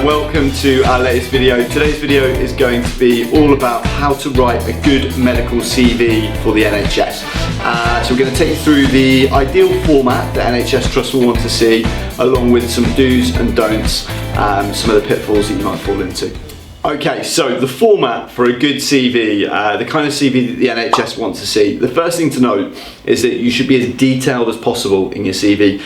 and welcome to our latest video. Today's video is going to be all about how to write a good medical CV for the NHS. So we're going to take you through the ideal format that NHS Trust will want to see, along with some do's and don'ts, some of the pitfalls that you might fall into. Okay, so the format for a good CV, the kind of CV that the NHS wants to see. The first thing to note is that you should be as detailed as possible in your CV.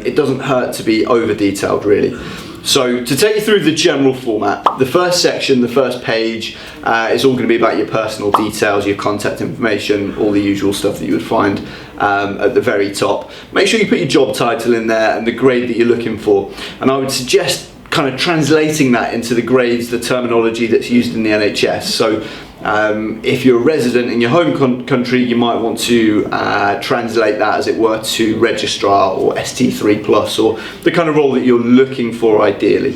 It doesn't hurt to be over detailed, really. So to take you through the general format, the first section, the first page, is all going to be about your personal details, your contact information, all the usual stuff that you would find at the very top. Make sure you put your job title in there and the grade that you're looking for. And I would suggest kind of translating that into the grades, the terminology that's used in the NHS. So if you're a resident in your home country, you might want to translate that, as it were, to registrar or ST3+, or the kind of role that you're looking for ideally.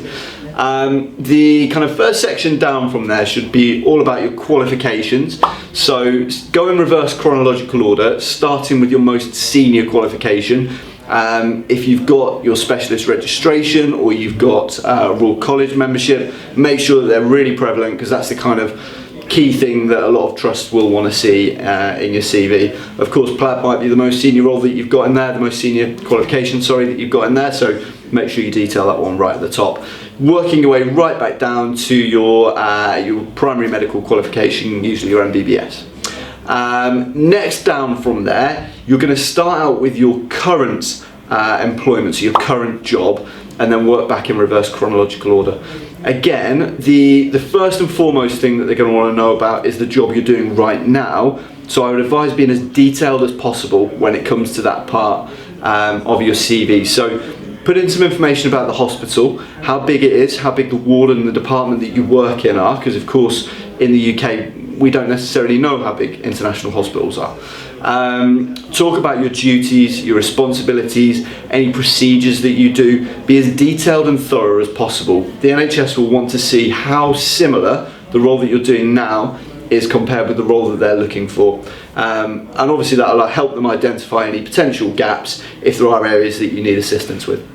The kind of first section down from there should be all about your qualifications. So go in reverse chronological order, starting with your most senior qualification. If you've got your specialist registration or you've got Royal College membership, make sure that they're really prevalent, because that's the kind of key thing that a lot of trusts will want to see in your CV. Of course, PLAB might be the most senior role that you've got in there, the most senior qualification, sorry, that you've got in there, so make sure you detail that one right at the top. Working your way right back down to your primary medical qualification, usually your MBBS. Next down from there, you're going to start out with your current employment, so your current job, and then work back in reverse chronological order. Again, the first and foremost thing that they're going to want to know about is the job you're doing right now. So I would advise being as detailed as possible when it comes to that part of your CV. So put in some information about the hospital, how big it is, how big the ward and the department that you work in are, because of course in the UK we don't necessarily know how big international hospitals are. Talk about your duties, your responsibilities, any procedures that you do. Be as detailed and thorough as possible. The NHS will want to see how similar the role that you're doing now is compared with the role that they're looking for. And obviously that will help them identify any potential gaps if there are areas that you need assistance with.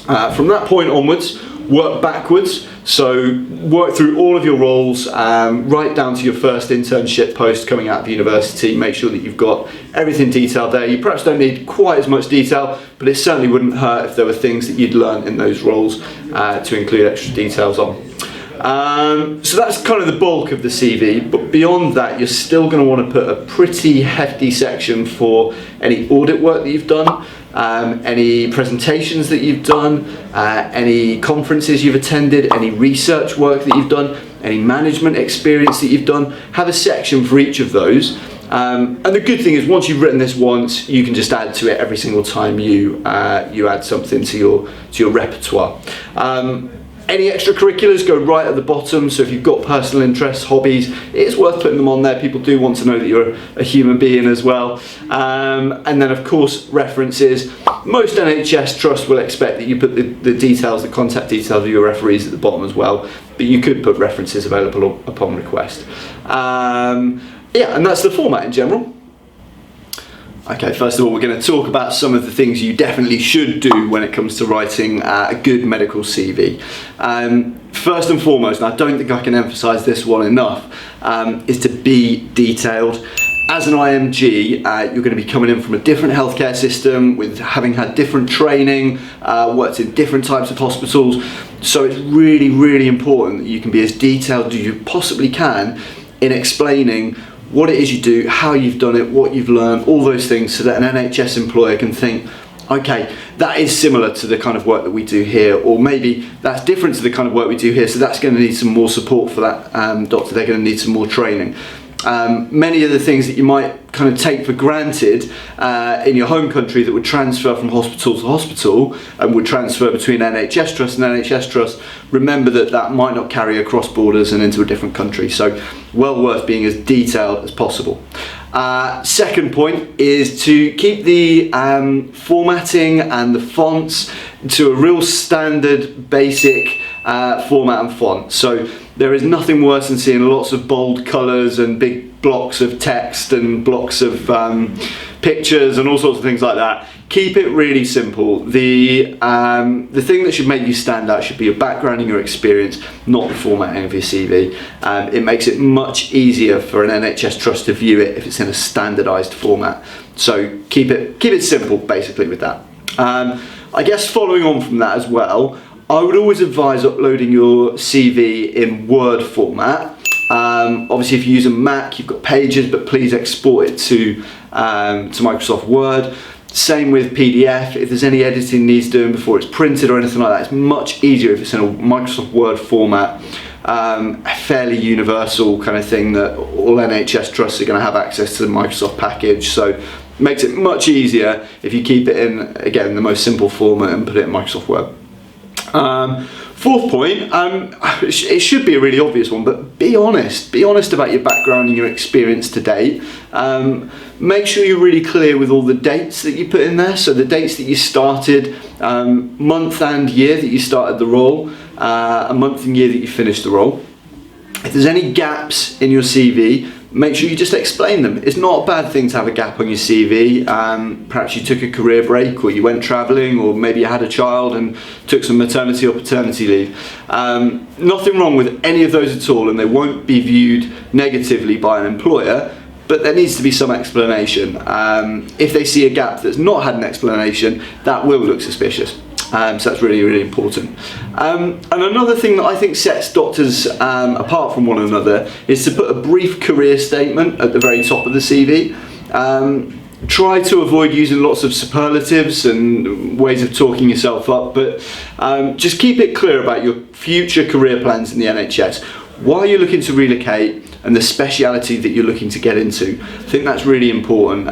From that point onwards, work backwards. So work through all of your roles, right down to your first internship post coming out of university. Make sure that you've got everything detailed there. You perhaps don't need quite as much detail, but it certainly wouldn't hurt if there were things that you'd learned in those roles to include extra details on. So that's kind of the bulk of the CV, but beyond that you're still going to want to put a pretty hefty section for any audit work that you've done, any presentations that you've done, any conferences you've attended, any research work that you've done, any management experience that you've done. Have a section for each of those. And the good thing is, once you've written this once, you can just add to it every single time you add something to your repertoire. Any extracurriculars go right at the bottom, so if you've got personal interests, hobbies, it's worth putting them on there. People do want to know that you're a human being as well. And then of course references. Most NHS trusts will expect that you put the details, the contact details of your referees at the bottom as well, but you could put references available upon request. Yeah, and that's the format in general. Okay, first of all, we're going to talk about some of the things you definitely should do when it comes to writing a good medical CV. First and foremost, and I don't think I can emphasise this one enough, is to be detailed. As an IMG, you're going to be coming in from a different healthcare system, with having had different training, worked in different types of hospitals, so it's really, really important that you can be as detailed as you possibly can in explaining what it is you do, how you've done it, what you've learned, all those things, so that an NHS employer can think, okay, that is similar to the kind of work that we do here, or maybe that's different to the kind of work we do here, so that's going to need some more support for that doctor, they're going to need some more training. Many of the things that you might kind of take for granted in your home country that would transfer from hospital to hospital and would transfer between NHS Trust and NHS Trust, remember that that might not carry across borders and into a different country, so well worth being as detailed as possible. Second point is to keep the formatting and the fonts to a real standard, basic format and font. So there is nothing worse than seeing lots of bold colours and big blocks of text and blocks of pictures and all sorts of things like that. Keep it really simple. The thing that should make you stand out should be your background and your experience, not the formatting of your CV. It makes it much easier for an NHS trust to view it if it's in a standardised format. So keep it simple, basically, with that. I guess following on from that as well, I would always advise uploading your CV in Word format. Obviously, if you use a Mac, you've got Pages, but please export it to Microsoft Word. Same with PDF. If there's any editing needs doing before it's printed or anything like that, it's much easier if it's in a Microsoft Word format. A fairly universal kind of thing that all NHS trusts are going to have access to the Microsoft package, so makes it much easier if you keep it in, again, the most simple format and put it in Microsoft Word. Fourth point, it should be a really obvious one, but be honest about your background and your experience to date. Make sure you're really clear with all the dates that you put in there, so the dates that you started, month and year that you started the role, a month and year that you finished the role. If there's any gaps in your CV, make sure you just explain them. It's not a bad thing to have a gap on your CV. Perhaps you took a career break, or you went travelling, or maybe you had a child and took some maternity or paternity leave. Nothing wrong with any of those at all, and they won't be viewed negatively by an employer, but there needs to be some explanation. If they see a gap that's not had an explanation, that will look suspicious. So that's really, really important. And another thing that I think sets doctors apart from one another is to put a brief career statement at the very top of the CV. Try to avoid using lots of superlatives and ways of talking yourself up, but just keep it clear about your future career plans in the NHS, why you're looking to relocate, and the speciality that you're looking to get into. I think that's really important.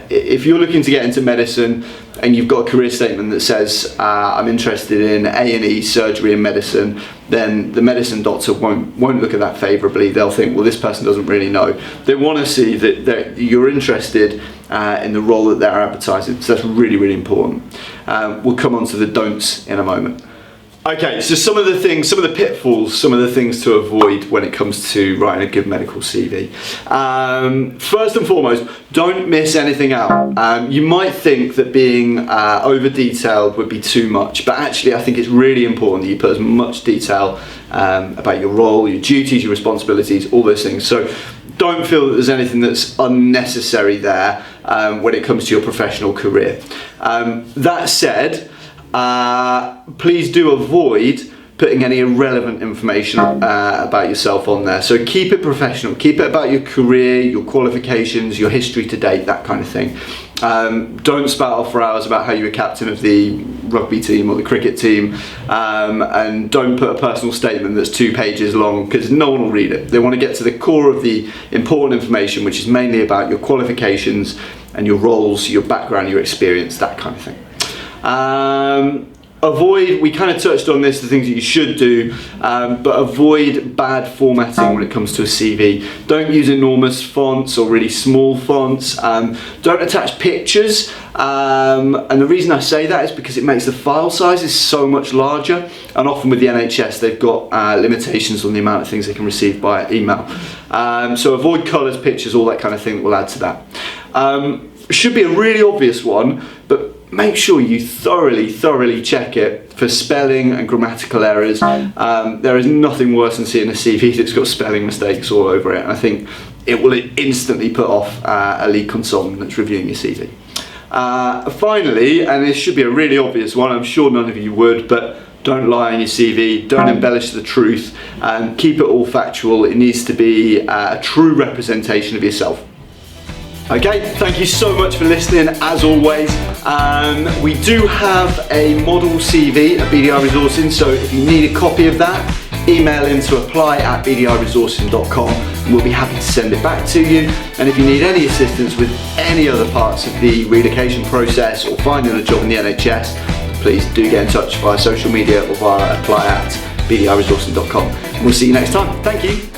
If you're looking to get into medicine and you've got a career statement that says I'm interested in A&E, surgery and medicine, then the medicine doctor won't look at that favourably. They'll think, well, this person doesn't really know. They want to see that you're interested in the role that they're advertising. So that's really, really important. We'll come on to the don'ts in a moment. Okay, so some of the pitfalls, some of the things to avoid when it comes to writing a good medical CV. First and foremost, don't miss anything out. You might think that being over detailed would be too much, but actually I think it's really important that you put as much detail about your role, your duties, your responsibilities, all those things. So don't feel that there's anything that's unnecessary there when it comes to your professional career. That said, please do avoid putting any irrelevant information about yourself on there. So keep it professional, keep it about your career, your qualifications, your history to date, that kind of thing. Don't spout off for hours about how you were captain of the rugby team or the cricket team, and don't put a personal statement that's 2 pages long, because no one will read it. They want to get to the core of the important information, which is mainly about your qualifications and your roles, your background, your experience, that kind of thing. Avoid, we kind of touched on this, the things that you should do, but avoid bad formatting when it comes to a CV. Don't use enormous fonts or really small fonts. Don't attach pictures, and the reason I say that is because it makes the file sizes so much larger, and often with the NHS they've got limitations on the amount of things they can receive by email. So avoid colours, pictures, all that kind of thing that will add to that. Should be a really obvious one, but make sure you thoroughly check it for spelling and grammatical errors. There is nothing worse than seeing a CV that's got spelling mistakes all over it, and I think it will instantly put off a lead consultant that's reviewing your CV. Finally, and this should be a really obvious one, I'm sure none of you would, but don't lie on your CV, don't embellish the truth, and keep it all factual. It needs to be a true representation of yourself. Okay, thank you so much for listening, as always. We do have a model CV at BDI Resourcing, so if you need a copy of that, email in to apply@bdiresourcing.com and we'll be happy to send it back to you. And if you need any assistance with any other parts of the relocation process or finding a job in the NHS, please do get in touch via social media or via apply@bdiresourcing.com. We'll see you next time. Thank you.